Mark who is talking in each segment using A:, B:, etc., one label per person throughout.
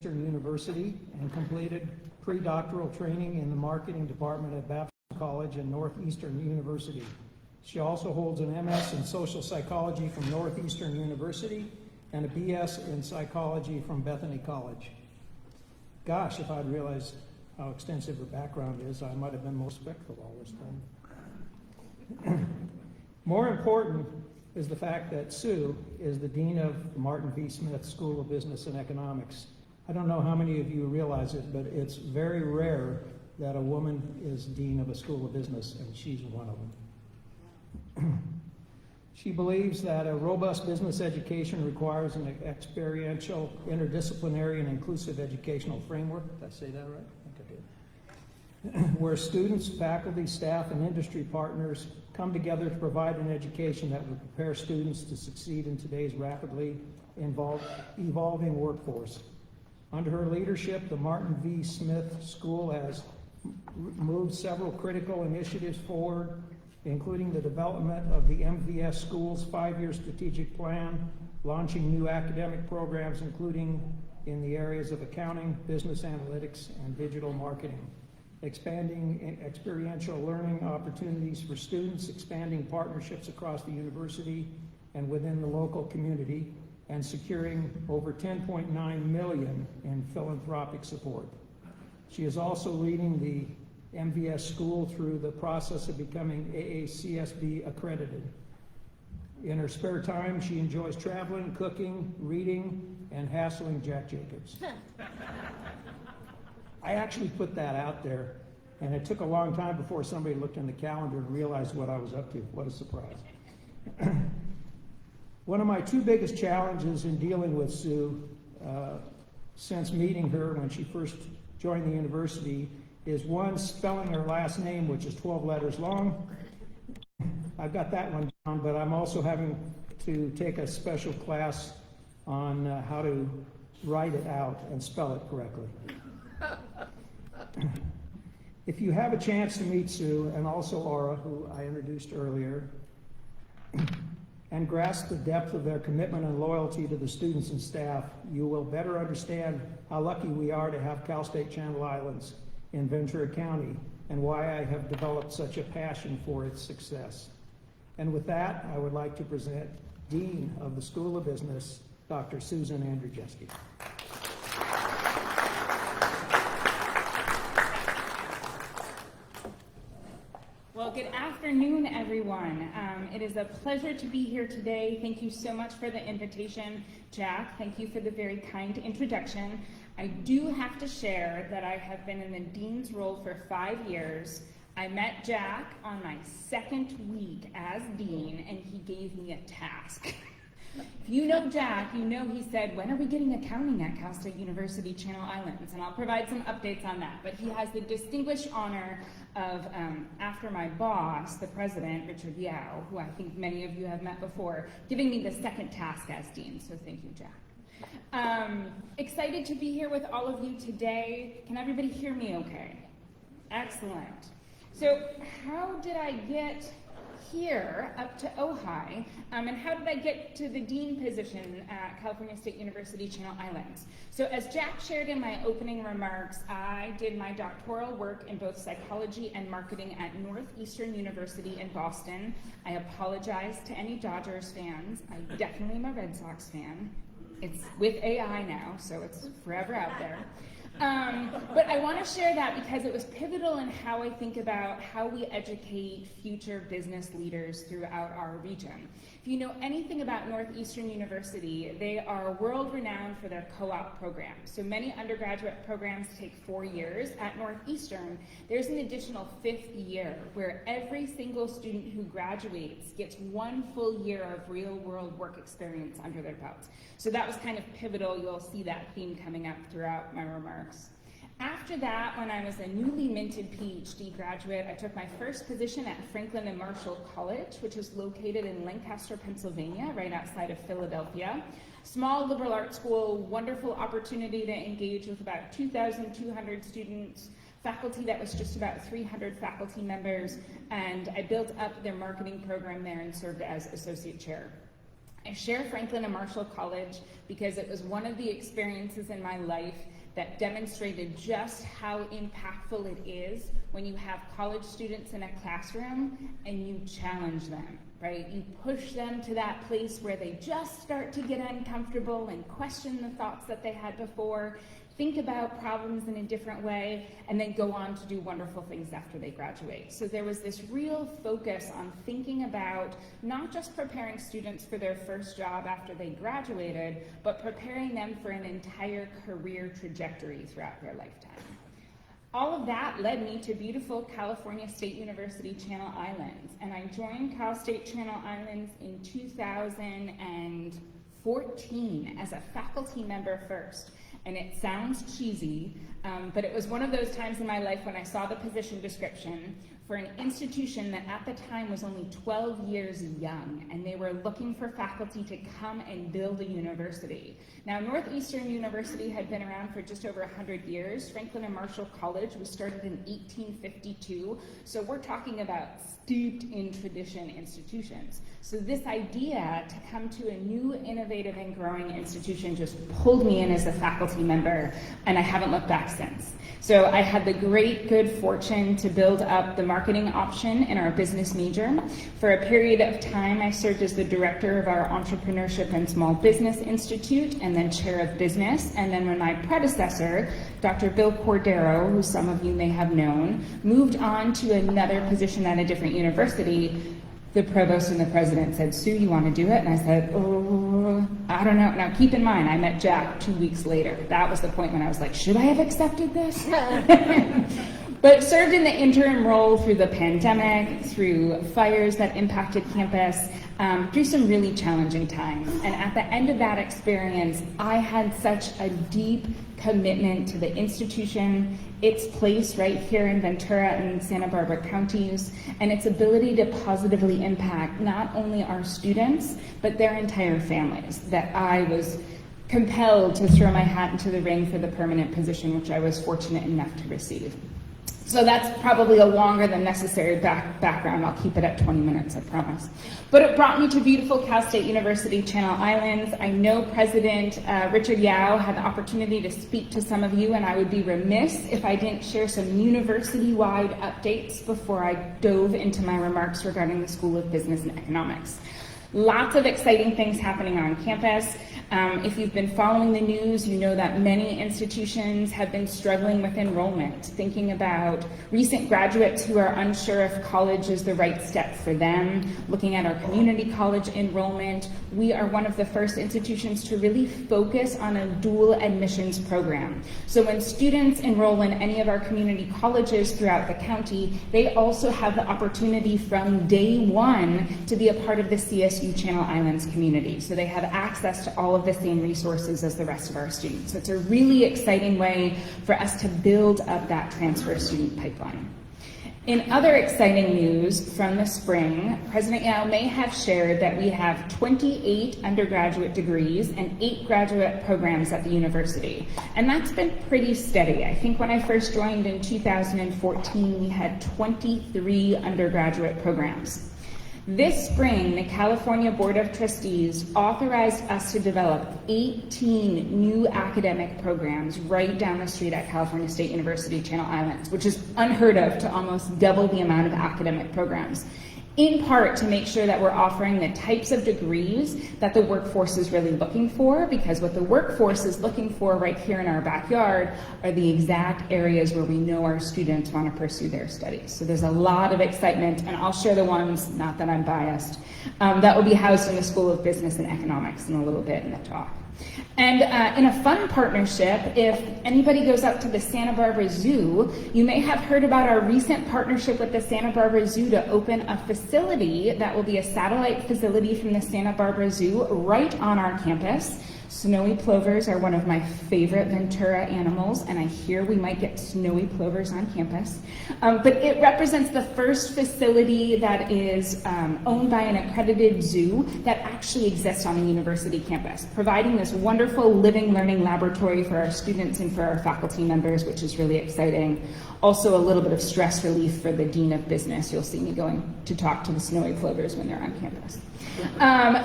A: Eastern University and completed pre-doctoral training in the marketing department at Baptist College and Northeastern University. She also holds an MS in social psychology from Northeastern University and a BS in psychology from Bethany College. Gosh, if I'd realized how extensive her background is, I might have been more respectful all this time. More important is the fact that Sue is the Dean of the Martin V. Smith School of Business and Economics. I don't know how many of you realize it, but it's very rare that a woman is Dean of a School of Business, and she's one of them. She believes that a robust business education requires an experiential, interdisciplinary, and inclusive educational framework. Did I say that right? I think I did. Where students, faculty, staff, and industry partners come together to provide an education that will prepare students to succeed in today's rapidly evolving workforce. Under her leadership, the Martin V. Smith School has moved several critical initiatives forward, including the development of the MVS School's 5-year strategic plan, launching new academic programs, including in the areas of accounting, business analytics, and digital marketing, expanding experiential learning opportunities for students, expanding partnerships across the university and within the local community, and securing over $10.9 million in philanthropic support. She is also leading the MVS School through the process of becoming AACSB accredited. In her spare time, she enjoys traveling, cooking, reading, and hassling Jack Jacobs. I actually put that out there, and it took a long time before somebody looked in the calendar and realized what I was up to. What a surprise. One of my two biggest challenges in dealing with Sue since meeting her when she first joined the university is one, spelling her last name, which is 12 letters long. I've got that one down, but I'm also having to take a special class on how to write it out and spell it correctly. If you have a chance to meet Sue, and also Aura, who I introduced earlier, and grasp the depth of their commitment and loyalty to the students and staff, you will better understand how lucky we are to have Cal State Channel Islands in Ventura County and why I have developed such a passion for its success. And with that, I would like to present Dean of the School of Business, Dr. Susan Andrzejewski.
B: Well, good afternoon, everyone. It is a pleasure to be here today. Thank you so much for the invitation, Jack. Thank you for the very kind introduction. I do have to share that I have been in the dean's role for 5 years. I met Jack on my second week as dean, and he gave me a task. If you know Jack, you know he said, when are we getting accounting at Cal State University Channel Islands? And I'll provide some updates on that. But he has the distinguished honor of, after my boss, the president, Richard Yao, who I think many of you have met before, giving me the second task as dean. So thank you, Jack. Excited to be here with all of you today. Can everybody hear me okay? Excellent. So how did I get here up to Ojai, and how did I get to the dean position at California State University Channel Islands? So as Jack shared in my opening remarks, I did my doctoral work in both psychology and marketing at Northeastern University in Boston. I apologize to any Dodgers fans. I definitely am a Red Sox fan. It's with AI now, so it's forever out there. But I want to share that because it was pivotal in how I think about how we educate future business leaders throughout our region. If you know anything about Northeastern University, they are world-renowned for their co-op programs. So many undergraduate programs take 4 years. At Northeastern, there's an additional 5th year where every single student who graduates gets 1 full year of real-world work experience under their belts. So that was kind of pivotal. You'll see that theme coming up throughout my remarks. After that, when I was a newly minted PhD graduate, I took my first position at Franklin and Marshall College, which is located in Lancaster, Pennsylvania, right outside of Philadelphia. Small liberal arts school, wonderful opportunity to engage with about 2,200 students, faculty that was just about 300 faculty members, and I built up their marketing program there and served as associate chair. I share Franklin and Marshall College because it was one of the experiences in my life that demonstrated just how impactful it is when you have college students in a classroom and you challenge them, right? You push them to that place where they just start to get uncomfortable and question the thoughts that they had before, think about problems in a different way, and then go on to do wonderful things after they graduate. So there was this real focus on thinking about not just preparing students for their first job after they graduated, but preparing them for an entire career trajectory throughout their lifetime. All of that led me to beautiful California State University Channel Islands, and I joined Cal State Channel Islands in 2014 as a faculty member first. And it sounds cheesy, but it was one of those times in my life when I saw the position description for an institution that at the time was only 12 years young, and they were looking for faculty to come and build a university. Now, Northeastern University had been around for just over 100 years. Franklin and Marshall College was started in 1852, so we're talking about steeped in tradition institutions. So this idea to come to a new, innovative, and growing institution just pulled me in as a faculty member, and I haven't looked back since. So I had the great good fortune to build up the marketing option in our business major. For a period of time, I served as the director of our Entrepreneurship and Small Business Institute, and then chair of business. And then when my predecessor, Dr. Bill Cordero, who some of you may have known, moved on to another position at a different university, the provost and the president said, "Sue, you want to do it?" And I said, "Oh, I don't know." Now, keep in mind, I met Jack 2 weeks later. That was the point when I was like, should I have accepted this? But served in the interim role through the pandemic, through fires that impacted campus, through some really challenging times. And at the end of that experience, I had such a deep commitment to the institution, its place right here in Ventura and Santa Barbara counties, and its ability to positively impact not only our students, but their entire families, that I was compelled to throw my hat into the ring for the permanent position, which I was fortunate enough to receive. So that's probably a longer than necessary background. I'll keep it at 20 minutes, I promise. But it brought me to beautiful Cal State University Channel Islands. I know President Richard Yao had the opportunity to speak to some of you, and I would be remiss if I didn't share some university-wide updates before I dove into my remarks regarding the School of Business and Economics. Lots of exciting things happening on campus. If you've been following the news, you know that many institutions have been struggling with enrollment, thinking about recent graduates who are unsure if college is the right step for them, looking at our community college enrollment. We are one of the first institutions to really focus on a dual admissions program. So when students enroll in any of our community colleges throughout the county, they also have the opportunity from day one to be a part of the CSU Channel Islands community. So they have access to all of the same resources as the rest of our students. So it's a really exciting way for us to build up that transfer student pipeline. In other exciting news from the spring, President Yao may have shared that we have 28 undergraduate degrees and 8 graduate programs at the university. And that's been pretty steady. I think when I first joined in 2014, we had 23 undergraduate programs. This spring, the California Board of Trustees authorized us to develop 18 new academic programs right down the street at California State University Channel Islands, which is unheard of to almost double the amount of academic programs, in part to make sure that we're offering the types of degrees that the workforce is really looking for, because what the workforce is looking for right here in our backyard are the exact areas where we know our students want to pursue their studies. So there's a lot of excitement, and I'll share the ones, not that I'm biased, that will be housed in the School of Business and Economics in a little bit in the talk. And in a fun partnership, if anybody goes up to the Santa Barbara Zoo, you may have heard about our recent partnership with the Santa Barbara Zoo to open a facility that will be a satellite facility from the Santa Barbara Zoo right on our campus. Snowy plovers are one of my favorite Ventura animals, and I hear we might get snowy plovers on campus. But it represents the first facility that is owned by an accredited zoo that actually exists on a university campus, providing this wonderful living, learning laboratory for our students and for our faculty members, which is really exciting. Also a little bit of stress relief for the Dean of Business. You'll see me going to talk to the snowy plovers when they're on campus.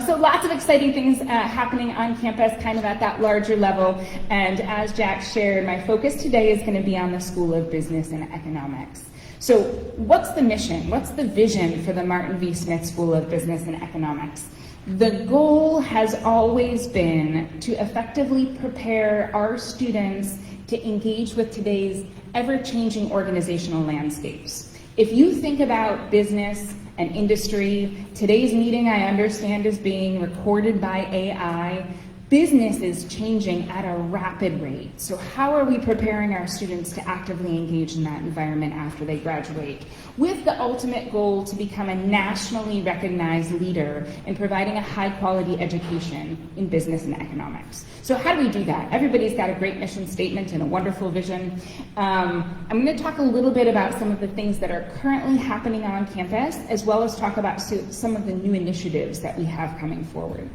B: So lots of exciting things happening on campus, kind of at that larger level. And as Jack shared, my focus today is going to be on the School of Business and Economics. So what's the mission? What's the vision for the Martin V. Smith School of Business and Economics? The goal has always been to effectively prepare our students to engage with today's ever-changing organizational landscapes. If you think about business and industry, today's meeting, I understand, is being recorded by AI. Business is changing at a rapid rate. So how are we preparing our students to actively engage in that environment after they graduate, with the ultimate goal to become a nationally recognized leader in providing a high-quality education in business and economics? So how do we do that? Everybody's got a great mission statement and a wonderful vision. I'm going to talk a little bit about some of the things that are currently happening on campus, as well as talk about some of the new initiatives that we have coming forward.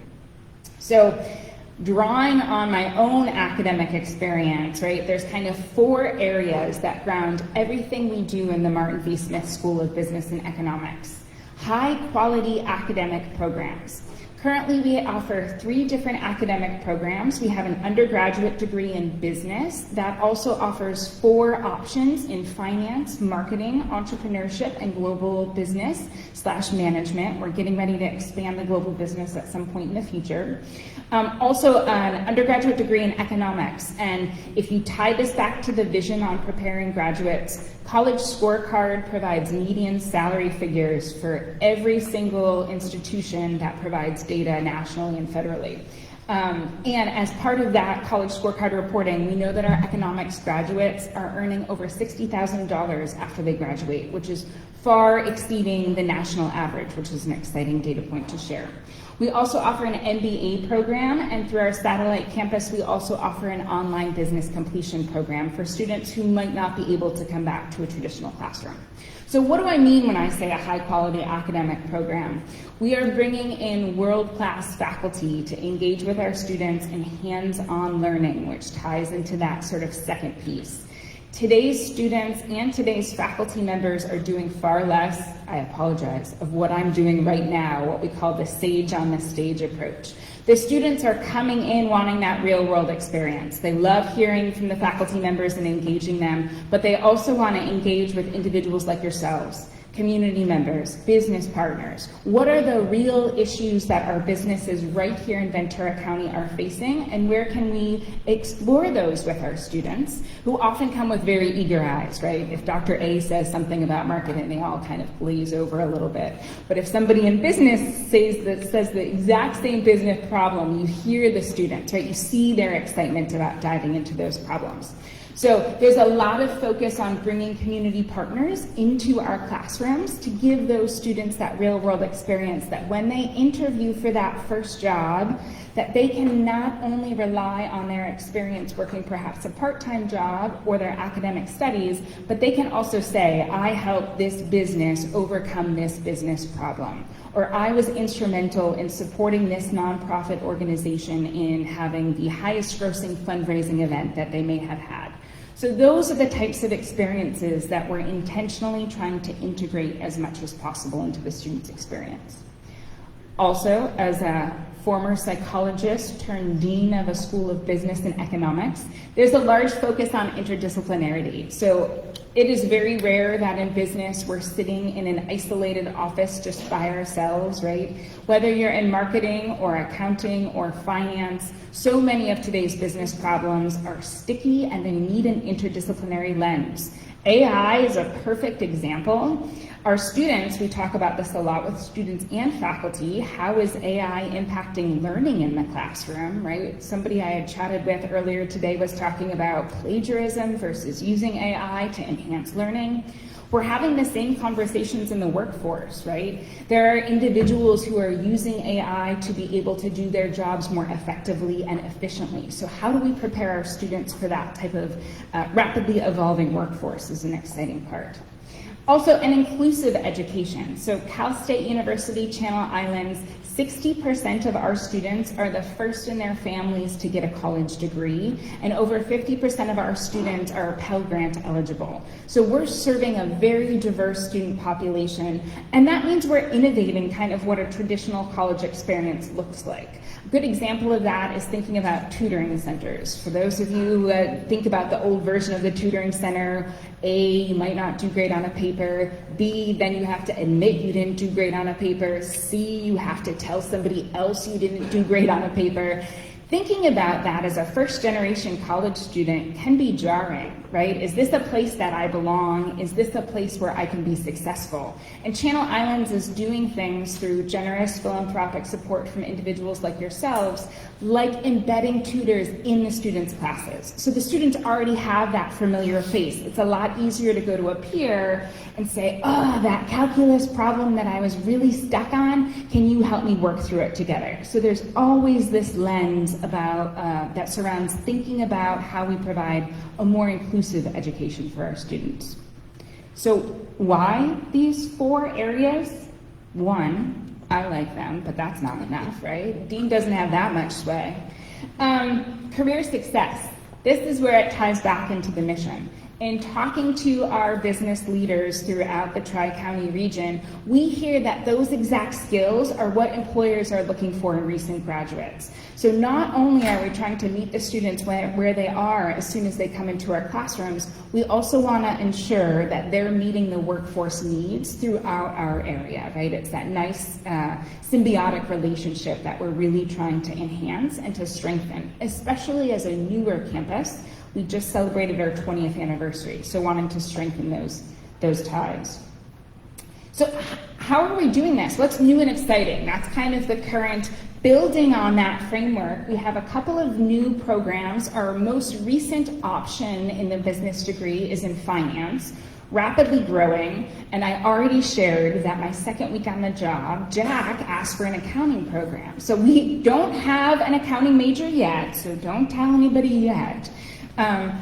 B: So, drawing on my own academic experience, right, there's kind of 4 areas that ground everything we do in the Martin V. Smith School of Business and Economics. High quality academic programs. Currently, we offer 3 different academic programs. We have an undergraduate degree in business that also offers 4 options in finance, marketing, entrepreneurship, and global business/management. We're getting ready to expand the global business at some point in the future. Also an undergraduate degree in economics. And if you tie this back to the vision on preparing graduates, College Scorecard provides median salary figures for every single institution that provides data nationally and federally. And as part of that College Scorecard reporting, we know that our economics graduates are earning over $60,000 after they graduate, which is far exceeding the national average, which is an exciting data point to share. We also offer an MBA program, and through our satellite campus, we also offer an online business completion program for students who might not be able to come back to a traditional classroom. So what do I mean when I say a high-quality academic program? We are bringing in world-class faculty to engage with our students in hands-on learning, which ties into that sort of second piece. Today's students and today's faculty members are doing far less, I apologize, of what I'm doing right now, what we call the sage on the stage approach. The students are coming in wanting that real world experience. They love hearing from the faculty members and engaging them, but they also want to engage with individuals like yourselves, community members, business partners. What are the real issues that our businesses right here in Ventura County are facing, and where can we explore those with our students, who often come with very eager eyes, right? If Dr. A says something about marketing, they all kind of glaze over a little bit. But if somebody in business says the exact same business problem, you hear the students, right? You see their excitement about diving into those problems. So there's a lot of focus on bringing community partners into our classrooms to give those students that real world experience, that when they interview for that first job, that they can not only rely on their experience working perhaps a part-time job or their academic studies, but they can also say, I helped this business overcome this business problem, or I was instrumental in supporting this nonprofit organization in having the highest grossing fundraising event that they may have had. So those are the types of experiences that we're intentionally trying to integrate as much as possible into the student's experience. Also, as a former psychologist turned dean of a school of business and economics, there's a large focus on interdisciplinarity. So it is very rare that in business we're sitting in an isolated office just by ourselves, right? Whether you're in marketing or accounting or finance, so many of today's business problems are sticky and they need an interdisciplinary lens. AI is a perfect example. Our students, we talk about this a lot with students and faculty. How is AI impacting learning in the classroom, right? Somebody I had chatted with earlier today was talking about plagiarism versus using AI to enhance learning. We're having the same conversations in the workforce, right? There are individuals who are using AI to be able to do their jobs more effectively and efficiently. So how do we prepare our students for that type of rapidly evolving workforce is an exciting part. Also, an inclusive education. So Cal State University, Channel Islands, 60% of our students are the first in their families to get a college degree, and over 50% of our students are Pell Grant eligible. So we're serving a very diverse student population, and that means we're innovating kind of what a traditional college experience looks like. A good example of that is thinking about tutoring centers. For those of you who think about the old version of the tutoring center, A, you might not do great on a paper, B, then you have to admit you didn't do great on a paper, C, you have to tell somebody else you didn't do great on a paper. Thinking about that as a first-generation college student can be jarring, right? Is this a place that I belong? Is this a place where I can be successful? And Channel Islands is doing things through generous philanthropic support from individuals like yourselves, like embedding tutors in the students' classes. So the students already have that familiar face. It's a lot easier to go to a peer and say, oh, that calculus problem that I was really stuck on, can you help me work through it together? So there's always this lens about that surrounds thinking about how we provide a more inclusive education for our students. So why these 4 areas? 1, I like them, but that's not enough, right? Dean doesn't have that much sway. Career success. This is where it ties back into the mission. In talking to our business leaders throughout the Tri-County region, we hear that those exact skills are what employers are looking for in recent graduates. So not only are we trying to meet the students where they are as soon as they come into our classrooms, we also want to ensure that they're meeting the workforce needs throughout our area, right? It's that nice symbiotic relationship that we're really trying to enhance and to strengthen, especially as a newer campus. We just celebrated our 20th anniversary, so wanting to strengthen those ties. So how are we doing this? What's new and exciting? That's kind of the current. Building on that framework, we have a couple of new programs. Our most recent option in the business degree is in finance, rapidly growing, and I already shared that my second week on the job, Jack asked for an accounting program. So we don't have an accounting major yet, so don't tell anybody yet.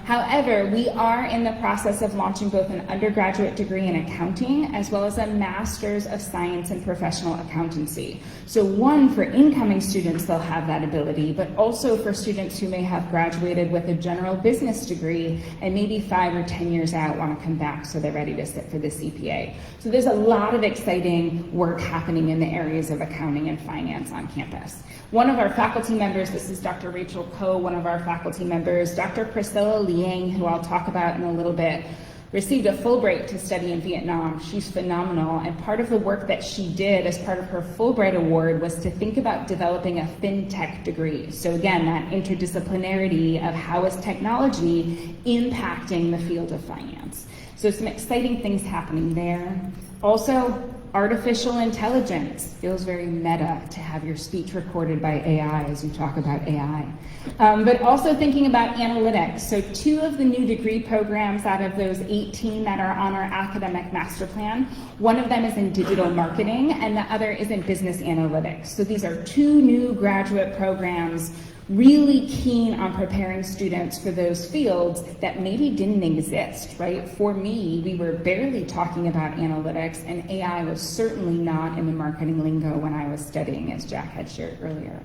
B: However, we are in the process of launching both an undergraduate degree in accounting as well as a master's of science in professional accountancy. So one, for incoming students, they'll have that ability, but also for students who may have graduated with a general business degree and maybe 5 or 10 years out want to come back so they're ready to sit for the CPA. So there's a lot of exciting work happening in the areas of accounting and finance on campus. One of our faculty members, this is Dr. Rachel Koh, one of our faculty members, Dr. Priscilla Liang, who I'll talk about in a little bit, received a Fulbright to study in Vietnam. She's phenomenal, and part of the work that she did as part of her Fulbright Award was to think about developing a FinTech degree. So again, that interdisciplinarity of how is technology impacting the field of finance. So some exciting things happening there. Also, artificial intelligence. Feels very meta to have your speech recorded by AI as you talk about AI. But also thinking about analytics. So 2 of the new degree programs out of those 18 that are on our academic master plan, one of them is in digital marketing and the other is in business analytics. So these are 2 new graduate programs really keen on preparing students for those fields that maybe didn't exist, right? For me, we were barely talking about analytics, and AI was certainly not in the marketing lingo when I was studying, as Jack had shared earlier.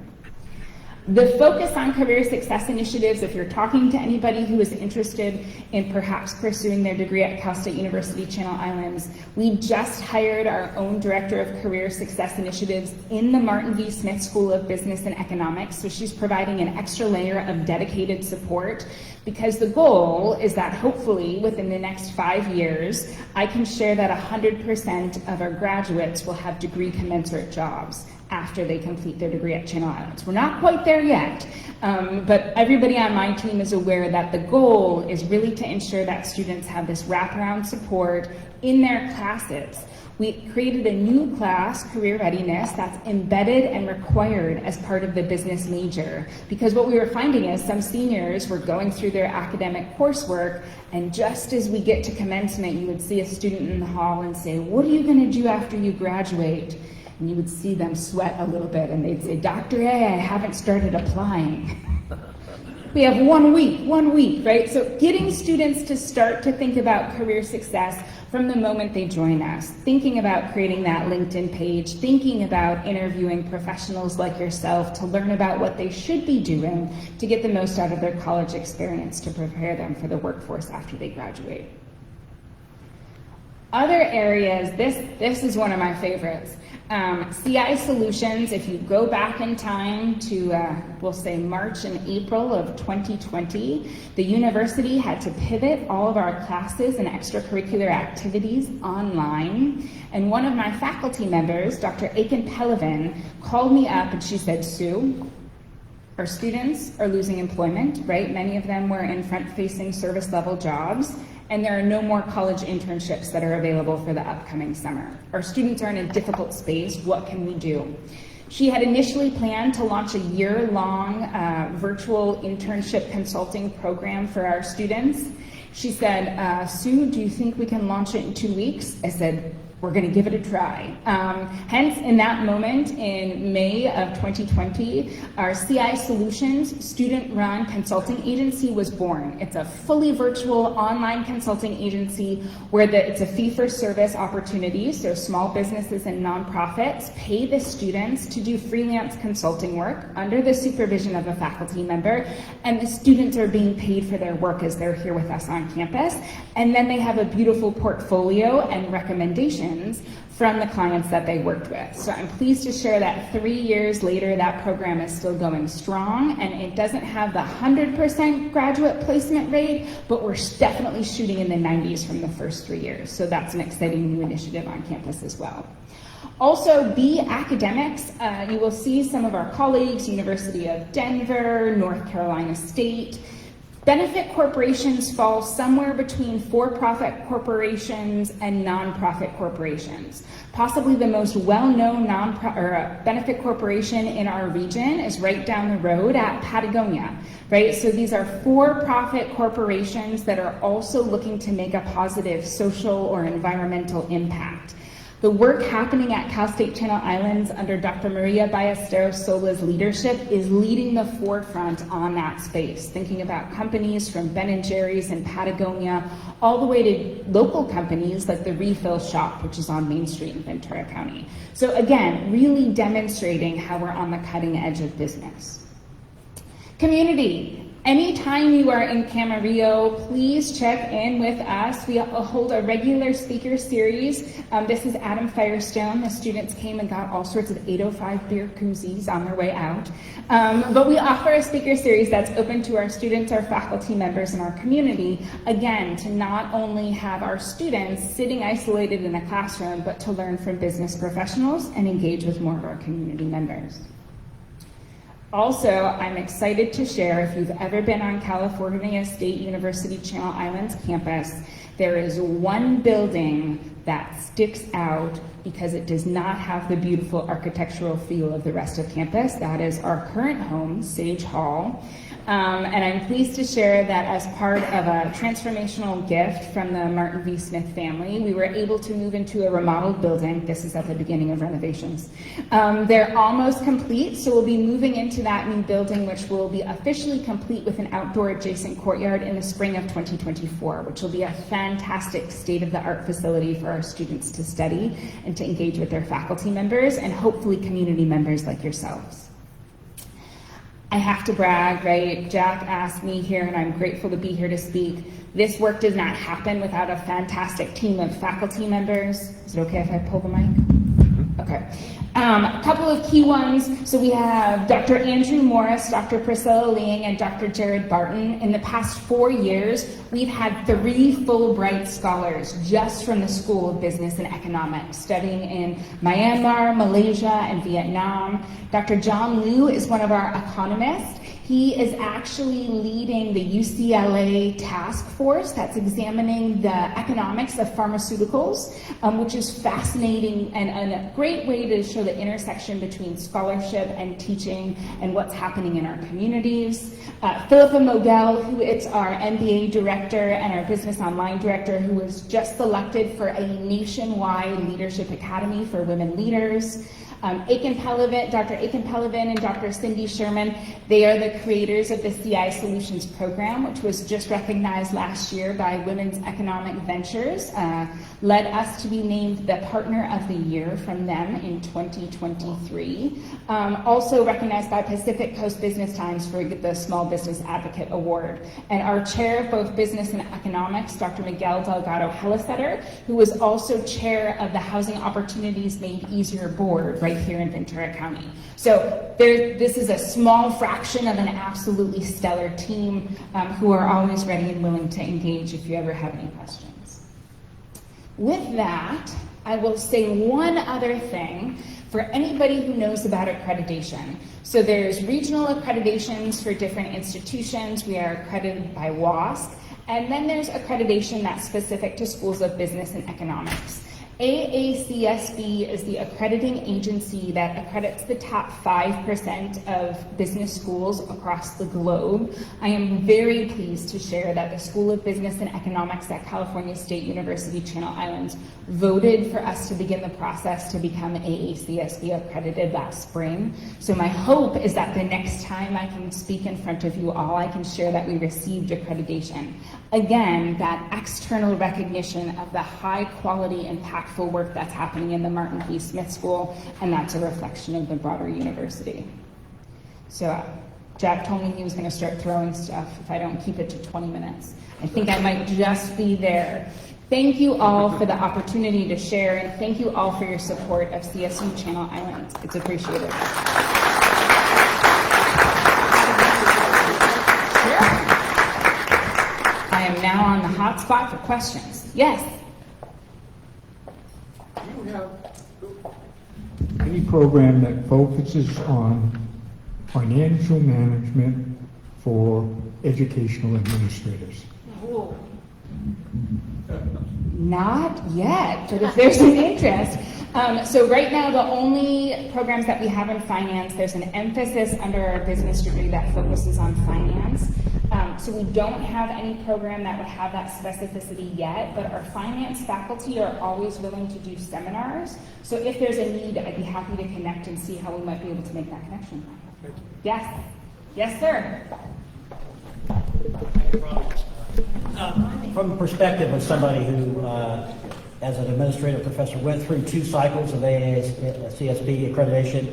B: The focus on career success initiatives, if you're talking to anybody who is interested in perhaps pursuing their degree at Cal State University Channel Islands, we just hired our own director of career success initiatives in the Martin V. Smith School of Business and Economics. So she's providing an extra layer of dedicated support, because the goal is that hopefully within the next 5 years, I can share that 100% of our graduates will have degree commensurate jobs. after they complete their degree at Channel Islands. We're not quite there yet, but everybody on my team is aware that the goal is really to ensure that students have this wraparound support in their classes. We created a new class, Career Readiness, that's embedded and required as part of the business major. Because what we were finding is some seniors were going through their academic coursework, and just as we get to commencement, you would see a student in the hall and say, "What are you gonna do after you graduate?" And you would see them sweat a little bit, and they'd say, "Dr. A, I haven't started applying." We have 1 week, right? So getting students to start to think about career success from the moment they join us, thinking about creating that LinkedIn page, thinking about interviewing professionals like yourself to learn about what they should be doing to get the most out of their college experience to prepare them for the workforce after they graduate. Other areas, this is one of my favorites. CI Solutions, if you go back in time to, we'll say March and April of 2020, the university had to pivot all of our classes and extracurricular activities online. And one of my faculty members, Dr. Aiken Pelevin, called me up and she said, "Sue, our students are losing employment, right? Many of them were in front-facing service level jobs, and there are no more college internships that are available for the upcoming summer. Our students are in a difficult space. What can we do?" She had initially planned to launch a year-long virtual internship consulting program for our students. She said, "Sue, do you think we can launch it in 2 weeks?" I said, "We're going to give it a try." Hence, in that moment, in May of 2020, our CI Solutions student-run consulting agency was born. It's a fully virtual online consulting agency where it's a fee-for-service opportunity, so small businesses and nonprofits pay the students to do freelance consulting work under the supervision of a faculty member, and the students are being paid for their work as they're here with us on campus, and then they have a beautiful portfolio and recommendations from the clients that they worked with. So I'm pleased to share that 3 years later, that program is still going strong, and it doesn't have the 100% graduate placement rate, but we're definitely shooting in the 90s from the first 3 years. So that's an exciting new initiative on campus as well. Also, B Academics, you will see some of our colleagues, University of Denver, North Carolina State. Benefit corporations fall somewhere between for-profit corporations and nonprofit corporations. Possibly the most well-known benefit corporation in our region is right down the road at Patagonia, right? So these are for-profit corporations that are also looking to make a positive social or environmental impact. The work happening at Cal State Channel Islands under Dr. Maria Ballesteros-Sola's leadership is leading the forefront on that space, thinking about companies from Ben & Jerry's and Patagonia, all the way to local companies like the Refill Shop, which is on Main Street in Ventura County. So again, really demonstrating how we're on the cutting edge of business. Community. Anytime you are in Camarillo, please check in with us. We hold a regular speaker series. This is Adam Firestone. The students came and got all sorts of 805 beer koozies on their way out. But we offer a speaker series that's open to our students, our faculty members, and our community, again, to not only have our students sitting isolated in a classroom, but to learn from business professionals and engage with more of our community members. Also, I'm excited to share, if you've ever been on California State University Channel Islands campus, there is one building that sticks out because it does not have the beautiful architectural feel of the rest of campus. That is our current home, Sage Hall. And I'm pleased to share that as part of a transformational gift from the Martin V. Smith family, we were able to move into a remodeled building. This is at the beginning of renovations. They're almost complete, so we'll be moving into that new building, which will be officially complete with an outdoor adjacent courtyard in the spring of 2024, which will be a fantastic state-of-the-art facility for our students to study and to engage with their faculty members and hopefully community members like yourselves. I have to brag, right? Jack asked me here, and I'm grateful to be here to speak. This work does not happen without a fantastic team of faculty members. Is it okay if I pull the mic? Okay. A couple of key ones. So we have Dr. Andrew Morris, Dr. Priscilla Leang, and Dr. Jared Barton. In the past 4 years, we've had 3 Fulbright scholars just from the School of Business and Economics, studying in Myanmar, Malaysia, and Vietnam. Dr. John Liu is one of our economists. He is actually leading the UCLA task force that's examining the economics of pharmaceuticals, which is fascinating and a great way to show the intersection between scholarship and teaching and what's happening in our communities. Philippa Mogel, who is our MBA director and our Business Online director, who was just selected for a nationwide leadership academy for women leaders. Dr. Aiken Pelevin and Dr. Cindy Sherman, they are the creators of the CI Solutions program, which was just recognized last year by Women's Economic Ventures, led us to be named the Partner of the Year from them in 2023. Also recognized by Pacific Coast Business Times for the Small Business Advocate Award. And our chair of both business and economics, Dr. Miguel Delgado Helisetter, who was also chair of the Housing Opportunities Made Easier board right here in Ventura County. So this is a small fraction of an absolutely stellar team who are always ready and willing to engage if you ever have any questions. With that, I will say one other thing for anybody who knows about accreditation. So there's regional accreditations for different institutions. We are accredited by WASC. And then there's accreditation that's specific to schools of business and economics. AACSB is the accrediting agency that accredits the top 5% of business schools across the globe. I am very pleased to share that the School of Business and Economics at California State University, Channel Islands voted for us to begin the process to become AACSB accredited last spring. So my hope is that the next time I can speak in front of you all, I can share that we received accreditation. Again, that external recognition of the high quality, impactful work that's happening in the Martin V. Smith School, and that's a reflection of the broader university. So Jack told me he was going to start throwing stuff if I don't keep it to 20 minutes. I think I might just be there. Thank you all for the opportunity to share, and thank you all for your support of CSU Channel Islands. It's appreciated. I am now on the hot spot for questions. Yes?
C: Do you have any program that focuses on financial management for educational administrators?
B: Oh. Not yet, but if there's an interest. So right now, the only programs that we have in finance, there's an emphasis under our business degree that focuses on finance. So we don't have any program that would have that specificity yet, but our finance faculty are always willing to do seminars. So if there's a need, I'd be happy to connect and see how we might be able to make that connection. Yes? Yes, sir.
D: From the perspective of somebody who, as an administrative professor, went through 2 cycles of AACSB accreditation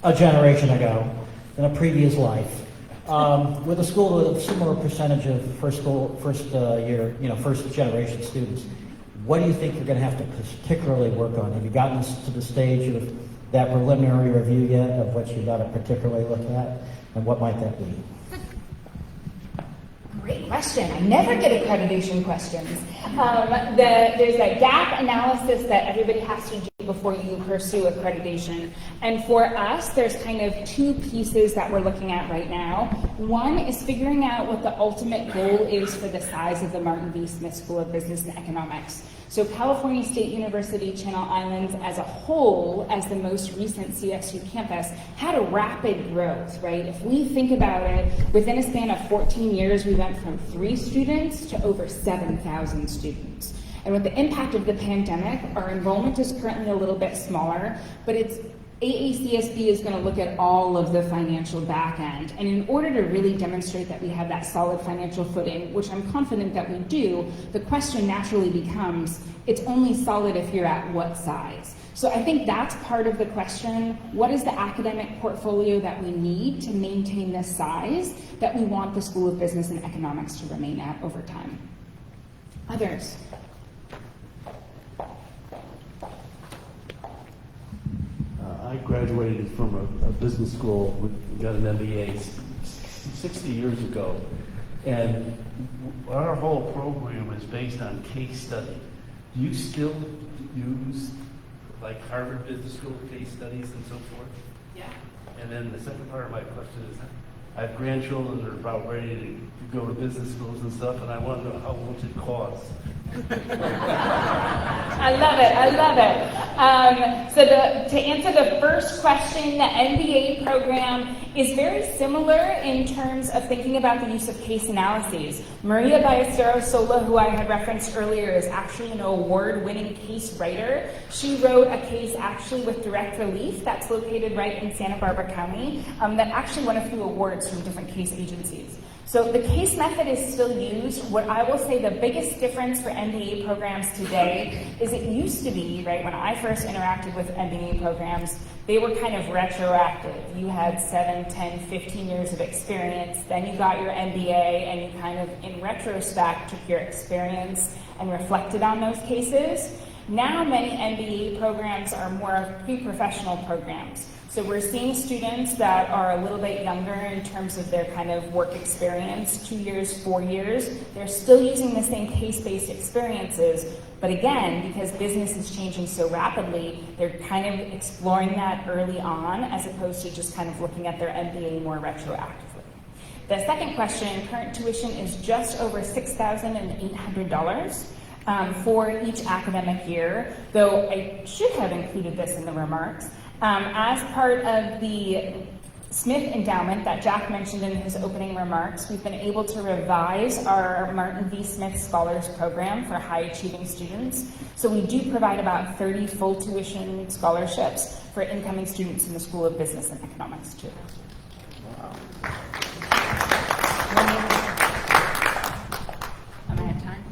D: a generation ago in a previous life, with a school with a similar percentage of first generation students, what do you think you're going to have to particularly work on? Have you gotten to the stage of that preliminary review yet of what you've got to particularly look at, and what might that be?
B: Great question. I never get accreditation questions. There's a gap analysis that everybody has to do before you pursue accreditation. And for us, there's kind of 2 pieces that we're looking at right now. One is figuring out what the ultimate goal is for the size of the Martin V. Smith School of Business and Economics. So California State University, Channel Islands as a whole, as the most recent CSU campus, had a rapid growth, right? If we think about it, within a span of 14 years, we went from 3 students to over 7,000 students. And with the impact of the pandemic, our enrollment is currently a little bit smaller, but AACSB is going to look at all of the financial back end. And in order to really demonstrate that we have that solid financial footing, which I'm confident that we do, the question naturally becomes, it's only solid if you're at what size? So I think that's part of the question. What is the academic portfolio that we need to maintain this size that we want the School of Business and Economics to remain at over time? Others?
E: I graduated from a business school, got an MBA 60 years ago, and our whole program is based on case study. Do you still use like Harvard Business School case studies and so forth?
B: Yeah.
E: And then the second part of my question is, I have grandchildren that are about ready to go to business schools and stuff, and I want to know how much it costs.
B: I love it. I love it. So to answer the first question, the MBA program is very similar in terms of thinking about the use of case analyses. Maria Ballesteros Sola, who I had referenced earlier, is actually an award-winning case writer. She wrote a case actually with Direct Relief that's located right in Santa Barbara County that actually won a few awards from different case agencies. So the case method is still used. What I will say the biggest difference for MBA programs today is it used to be, right, when I first interacted with MBA programs, they were kind of retroactive. You had 7, 10, 15 years of experience, then you got your MBA, and you kind of, in retrospect, took your experience and reflected on those cases. Now many MBA programs are more pre-professional programs. So we're seeing students that are a little bit younger in terms of their kind of work experience, 2 years, 4 years. They're still using the same case-based experiences, but again, because business is changing so rapidly, they're kind of exploring that early on as opposed to just kind of looking at their MBA more retroactively. The second question, current tuition is just over $6,800. For each academic year, though I should have included this in the remarks. As part of the Smith Endowment that Jack mentioned in his opening remarks, we've been able to revise our Martin V. Smith Scholars Program for high-achieving students. So we do provide about 30 full tuition scholarships for incoming students in the School of Business and Economics, too. Wow. Am I at time?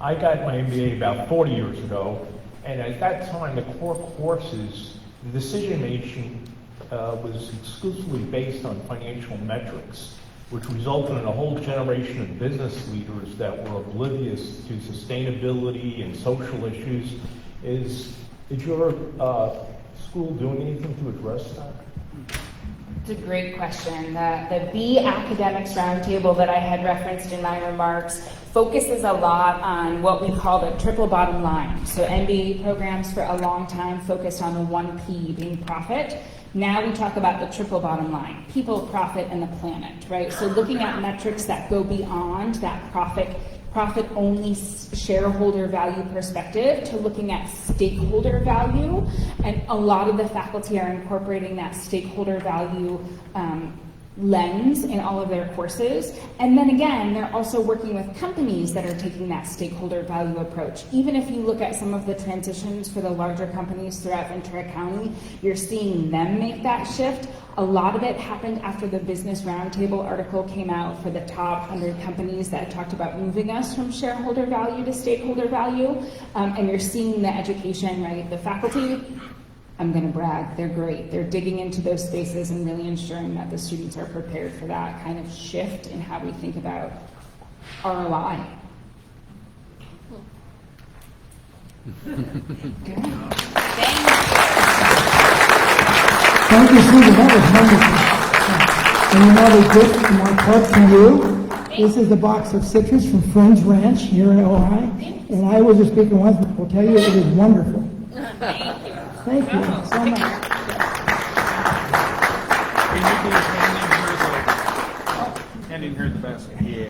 C: I got my MBA about 40 years ago, and at that time, the core courses, the decision-making was exclusively based on financial metrics, which resulted in a whole generation of business leaders that were oblivious to sustainability and social issues. Is your school doing anything to address that?
B: It's a great question. The B Academics Roundtable that I had referenced in my remarks focuses a lot on what we call the triple bottom line. So MBA programs for a long time focused on the 1P being profit. Now we talk about the triple bottom line, people, profit, and the planet, right? So looking at metrics that go beyond that profit-only shareholder value perspective to looking at stakeholder value. And a lot of the faculty are incorporating that stakeholder value lens in all of their courses. And then again, they're also working with companies that are taking that stakeholder value approach. Even if you look at some of the transitions for the larger companies throughout Ventura County, you're seeing them make that shift. A lot of it happened after the Business Roundtable article came out for the top 100 companies that talked about moving us from shareholder value to stakeholder value. And you're seeing the education, right? The faculty, I'm going to brag, they're great. They're digging into those spaces and really ensuring that the students are prepared for that kind of shift in how we think about ROI. Good.
F: Thank you, Susan. That was wonderful. And you know the gift my part to you. This is a box of citrus from Friends Ranch here in Ojai. And I was a speaker once, but will tell you it is wonderful.
B: Thank you.
F: Thank you so much.
G: Handing her the basket. Yeah.